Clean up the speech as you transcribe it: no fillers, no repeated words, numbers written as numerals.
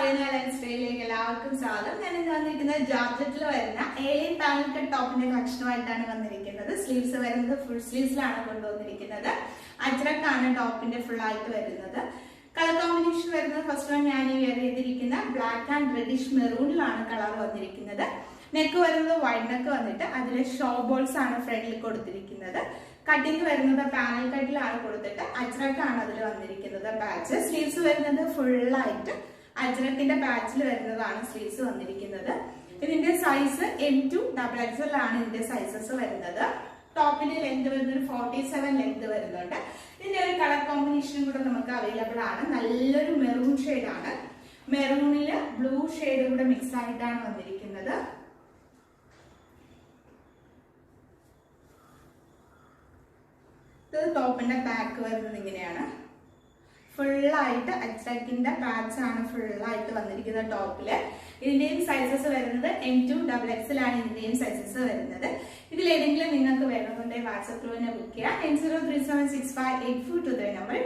സ്റ്റൈലിലേക്ക് എല്ലാവർക്കും സ്വാഗതം. ഞാൻ ഇന്ന് വന്നിരിക്കുന്നത് ജോർജറ്റിൽ വരുന്ന ഏലിയൻ പാനൽ കട്ട് ടോപ്പിന്റെ കളക്ഷനുമായിട്ടാണ് വന്നിരിക്കുന്നത്. സ്ലീവ്സ് വരുന്നത് ഫുൾ സ്ലീവ്സിലാണ് കൊണ്ടുവന്നിരിക്കുന്നത്. അജ്രക്കാണ് ടോപ്പിന്റെ ഫുൾ ആയിട്ട് വരുന്നത്. കളർ കോമ്പിനേഷൻ വരുന്നത് ഫസ്റ്റ് വൺ ഞാൻ വെയർ ചെയ്തിരിക്കുന്ന ബ്ലാക്ക് ആൻഡ് റെഡിഷ് മെറൂണിലാണ് കളർ വന്നിരിക്കുന്നത്. നെക്ക് വരുന്നത് വൈഡ് നെക്ക് വന്നിട്ട് അതിലെ ഷോ ബോൾസ് ആണ് ഫ്രണ്ടിൽ കൊടുത്തിരിക്കുന്നത്. കട്ടിങ് വരുന്നത് പാനൽ കട്ടിലാണ് കൊടുത്തിട്ട് അജ്രക്കാണ് അതിൽ വന്നിരിക്കുന്നത്. ബാച്ച് സ്ലീവ്സ് വരുന്നത് ഫുള്ളായിട്ട് അജ്രക്കിന്റെ ബാച്ചിൽ വരുന്നതാണ് സ്ലീവ്സ് വന്നിരിക്കുന്നത്. ഇതിന്റെ സൈസ് M2 XXL ആണ് ഇതിന്റെ സൈസസ് വരുന്നത്. ടോപ്പിന്റെ ലെങ്ത് വരുന്നത് 47 ലെങ്ത് വരുന്നുണ്ട്. ഇതിന്റെ ഒരു കളർ കോമ്പിനേഷനും കൂടെ നമുക്ക് അവൈലബിൾ ആണ്. നല്ലൊരു മെറൂൺ ഷെയ്ഡ് ആണ്. മെറൂണില് ബ്ലൂ ഷെയ്ഡ് കൂടെ മിക്സ് ആയിട്ടാണ് വന്നിരിക്കുന്നത്. ഇത് ടോപ്പിന്റെ ബാക്ക് വരുന്നത് ഇങ്ങനെയാണ്. ഫുള്ളായിട്ട് അജ്രക്കിന്റെ പാച്ച് ആണ് ഫുള്ളായിട്ട് വന്നിരിക്കുന്നത് ടോപ്പില്. ഇതിന്റെയും സൈസസ് വരുന്നത് M2 XXL ആണ് ഇതിന്റെയും സൈസസ് വരുന്നത്. ഇതിലേതെങ്കിലും നിങ്ങൾക്ക് വേണമെന്നുണ്ടെങ്കിൽ വാട്സ്ആപ്പ് ത്രൂ തന്നെ ബുക്ക് ചെയ്യാം. 9037658423 നമ്പറിൽ